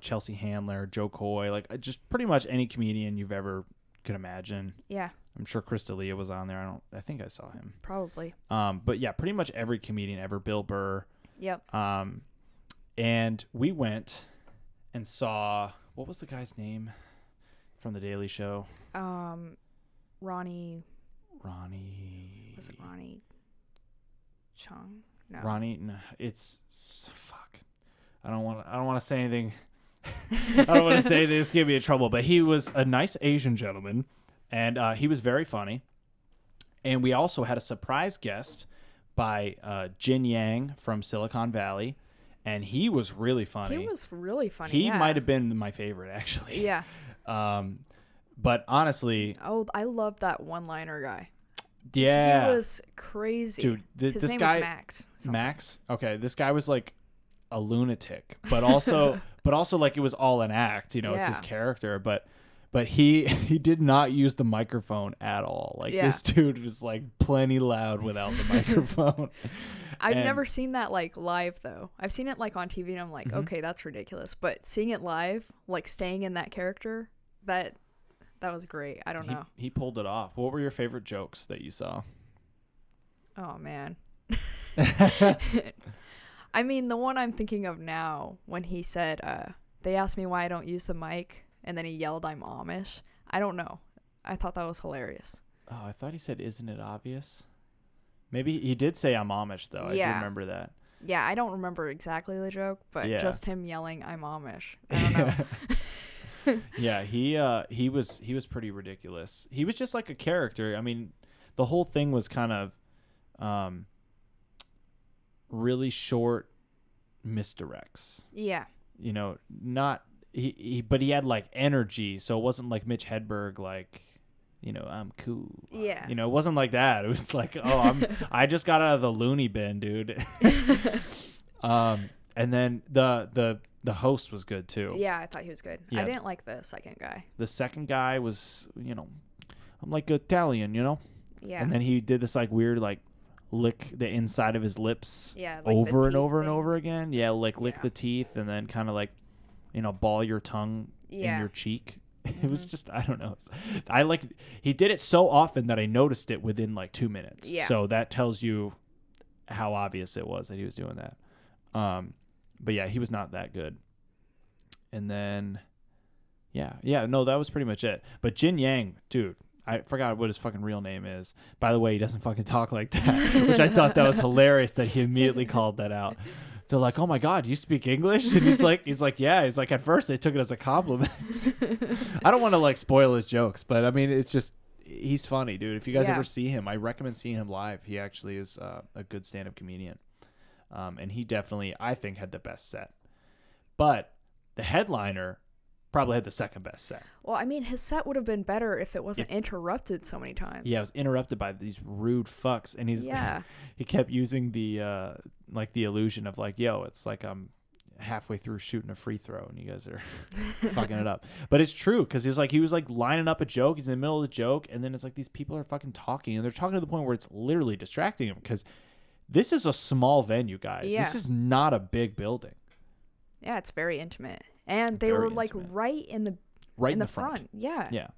Chelsea Handler, Joe Coy, like just pretty much any comedian you've ever could imagine. Yeah. I'm sure Chris D'Elia was on there. I think I saw him. Probably. But yeah, pretty much every comedian ever. Bill Burr. Yep. And we went and saw, what was the guy's name from The Daily Show? Ronnie. Was it Ronnie? Chung? No. Ronnie? No, fuck. I don't want to say anything. I don't want to say this, give me in trouble. But he was a nice Asian gentleman, and he was very funny. And we also had a surprise guest by Jin Yang from Silicon Valley, and he was really funny. He might have been my favorite, actually. Yeah. But honestly, I love that one-liner guy. Yeah, he was crazy. Dude, his name was Max. Max. Okay, this guy was like a lunatic, but also like it was all an act. You know, it's his character. But he did not use the microphone at all. Like this dude was like plenty loud without the microphone. I've never seen that like live though. I've seen it like on TV, and I'm like, okay, that's ridiculous. But seeing it live, like staying in that character, that was great. I don't know. He pulled it off. What were your favorite jokes that you saw? Oh, man. I mean, the one I'm thinking of now, when he said, they asked me why I don't use the mic, and then he yelled, I'm Amish. I don't know. I thought that was hilarious. Oh, I thought he said, isn't it obvious? Maybe he did say I'm Amish, though. I do remember that. Yeah, I don't remember exactly the joke, but just him yelling, I'm Amish. I don't know. Yeah, he was pretty ridiculous. He was just like a character. I mean, the whole thing was kind of really short misdirects. Yeah. You know, not but he had like energy, so it wasn't like Mitch Hedberg, like, you know, I'm cool. Yeah. You know, it wasn't like that. It was like, I just got out of the loony bin, dude. And then the host was good too. Yeah, I thought he was good. Yeah. I didn't like the second guy. The second guy was, you know, I'm like Italian, you know? Yeah. And then he did this like weird like lick the inside of his lips like over and over and over again. Yeah, like lick the teeth and then kind of like, you know, ball your tongue in your cheek. It was just, I don't know. He did it so often that I noticed it within like 2 minutes. Yeah. So that tells you how obvious it was that he was doing that. But yeah, he was not that good. And then, no, that was pretty much it. But Jin Yang, dude, I forgot what his fucking real name is. By the way, he doesn't fucking talk like that, which I thought that was hilarious that he immediately called that out. They're like, oh my God, you speak English? And he's like, yeah. He's like, at first they took it as a compliment. I don't want to like spoil his jokes, but I mean, it's just, he's funny, dude. If you guys ever see him, I recommend seeing him live. He actually is a good stand-up comedian. And he definitely, I think, had the best set. But the headliner probably had the second best set. Well, I mean, his set would have been better if it wasn't interrupted so many times. Yeah, it was interrupted by these rude fucks. And he kept using the like the illusion of like, yo, it's like I'm halfway through shooting a free throw and you guys are fucking it up. But it's true, because he was like lining up a joke. He's in the middle of the joke, and then it's like these people are fucking talking, and they're talking to the point where it's literally distracting him, because this is a small venue, guys. Yeah. This is not a big building. Yeah, it's very intimate. And they were like right in the front. Yeah. Yeah.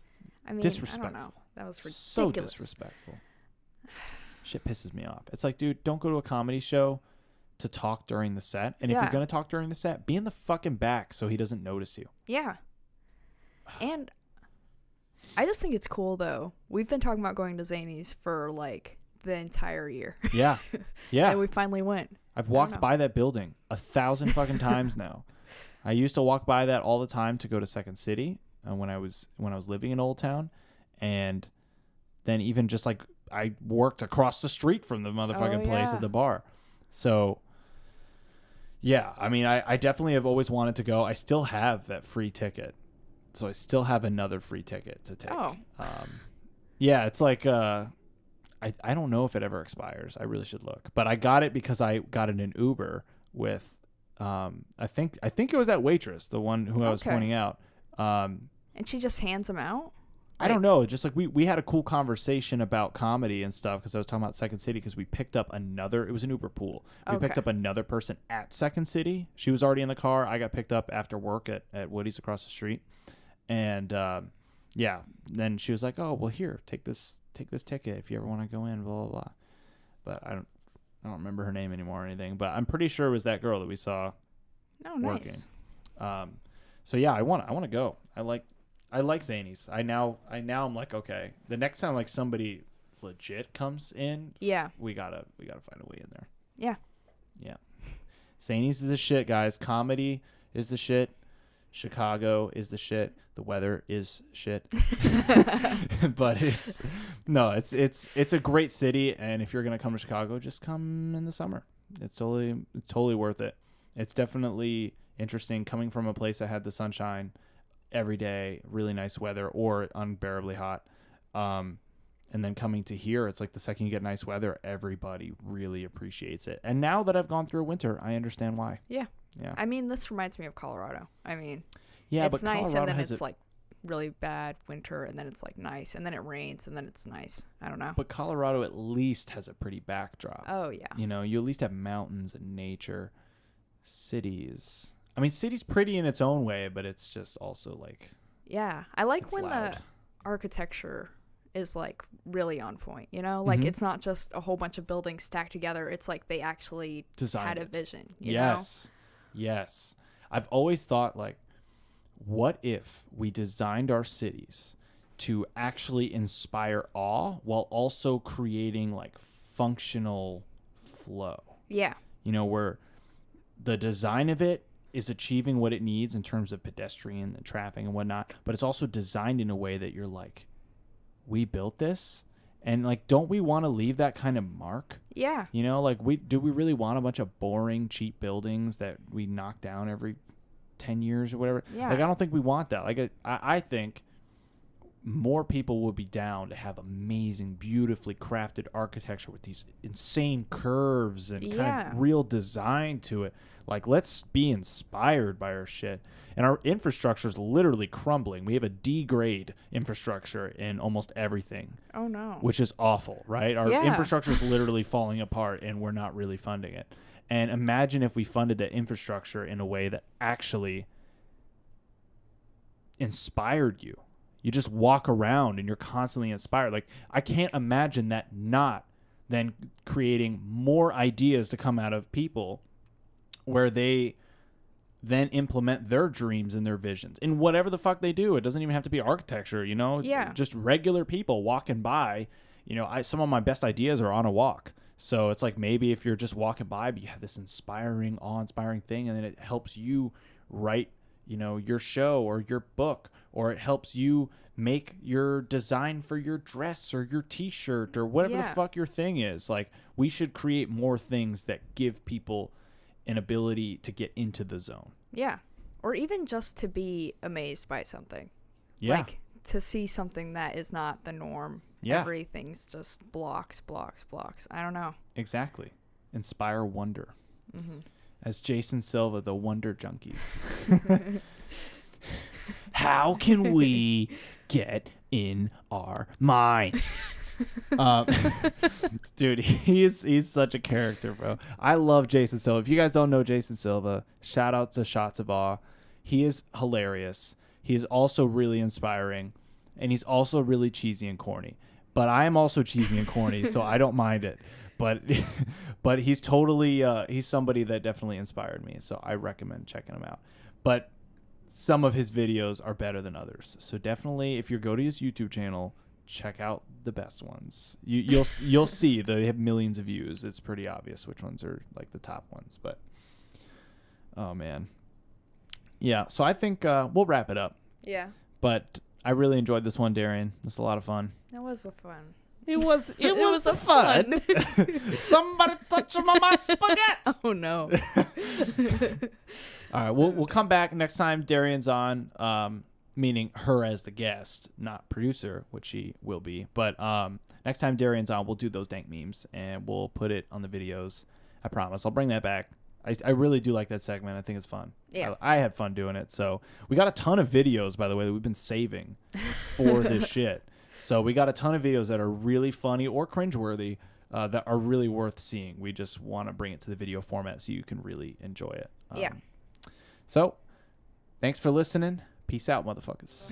I mean, disrespectful. I don't know. That was ridiculous. So disrespectful. Shit pisses me off. It's like, dude, don't go to a comedy show to talk during the set. And if you're going to talk during the set, be in the fucking back so he doesn't notice you. Yeah. And I just think it's cool, though. We've been talking about going to Zanies for like the entire year. Yeah. Yeah. And we finally went. I've walked by that building 1,000 fucking times now. I used to walk by that all the time to go to Second City when I was living in Old Town, and then even just like I worked across the street from the motherfucking place at the bar. So yeah, I mean, I definitely have always wanted to go. I still have that free ticket, so I still have another free ticket to take. Yeah, it's like I don't know if it ever expires. I really should look, but I got it because I got it in Uber with. I think it was that waitress, the one who I was pointing out. And she just hands them out? I don't know. Just like we had a cool conversation about comedy and stuff, because I was talking about Second City, because we picked up another, it was an Uber pool. We picked up another person at Second City. She was already in the car. I got picked up after work at Woody's across the street. And then she was like, oh, well, here, take this ticket if you ever want to go in, blah, blah, blah. But I don't remember her name anymore or anything, but I'm pretty sure it was that girl that we saw working. Nice. So yeah, I want to go. I like Zanies. I now I'm like, okay, the next time like somebody legit comes in, yeah, we gotta find a way in there. Yeah. Yeah. Zanies is the shit, guys. Comedy is the shit. Chicago is the shit. The weather is shit. But it's a great city, and if you're gonna come to Chicago, just come in the summer. It's totally worth it. It's definitely interesting coming from a place that had the sunshine every day, really nice weather, or unbearably hot. And then coming to here, it's like the second you get nice weather, everybody really appreciates it. And now that I've gone through a winter, I understand why. Yeah. Yeah. I mean, this reminds me of Colorado. I mean, yeah, it's but nice, Colorado and then has it's like really bad winter, and then it's like nice, and then it rains, and then it's nice. I don't know. But Colorado at least has a pretty backdrop. Oh, yeah. You know, you at least have mountains and nature. Cities. I mean, city's pretty in its own way, but it's just also like... Yeah. I like when loud. the architecture is like really on point, you know? Like it's not just a whole bunch of buildings stacked together. It's like they actually had a vision, you know? Yes. I've always thought, like, what if we designed our cities to actually inspire awe while also creating like functional flow? Yeah. You know, where the design of it is achieving what it needs in terms of pedestrian and traffic and whatnot, but it's also designed in a way that you're like, we built this, and like, don't we want to leave that kind of mark? Yeah. You know, like, do we really want a bunch of boring, cheap buildings that we knock down every 10 years or whatever? Yeah. Like, I don't think we want that. Like, I think more people would be down to have amazing, beautifully crafted architecture with these insane curves and kind of real design to it. Like, let's be inspired by our shit. And our infrastructure is literally crumbling. We have a D grade infrastructure in almost everything. Oh, no. Which is awful, right? Our infrastructure is literally falling apart, and we're not really funding it. And imagine if we funded that infrastructure in a way that actually inspired you. You just walk around and you're constantly inspired. Like, I can't imagine that not then creating more ideas to come out of people where they then implement their dreams and their visions in whatever the fuck they do. It doesn't even have to be architecture, you know? Yeah. Just regular people walking by. You know, some of my best ideas are on a walk. So it's like, maybe if you're just walking by, but you have this inspiring, awe-inspiring thing, and then it helps you write, you know, your show or your book, or it helps you make your design for your dress or your t-shirt or whatever the fuck your thing is. Like, we should create more things that give people an ability to get into the zone. Yeah. Or even just to be amazed by something. Yeah. Like, to see something that is not the norm. Yeah. Everything's just blocks. I don't know. Exactly. Inspire wonder. Mm-hmm. As Jason Silva, the Wonder Junkies. How can we get in our minds? Dude, he's such a character, bro. I love Jason Silva. If you guys don't know Jason Silva, shout out to Shots of Awe. He is hilarious. He is also really inspiring, and he's also really cheesy and corny. But I am also cheesy and corny, so I don't mind it. But he's totally he's somebody that definitely inspired me, so I recommend checking him out. But some of his videos are better than others, so definitely, if you go to his YouTube channel, check out the best ones. You'll see they have millions of views. It's pretty obvious which ones are like the top ones. But oh man, yeah. So I think we'll wrap it up. Yeah. But I really enjoyed this one, Darrian. It's a lot of fun. It was fun. It was a fun. Somebody touch my spaghetti. Oh no. All right, we'll come back next time Darrian's on. Meaning her as the guest, not producer, which she will be. But next time Darrian's on, we'll do those dank memes and we'll put it on the videos. I promise. I'll bring that back. I really do like that segment. I think it's fun. Yeah. I had fun doing it. So we got a ton of videos, by the way, that we've been saving for this shit. So we got a ton of videos that are really funny or cringeworthy that are really worth seeing. We just want to bring it to the video format so you can really enjoy it. Yeah. So thanks for listening. Peace out, motherfuckers.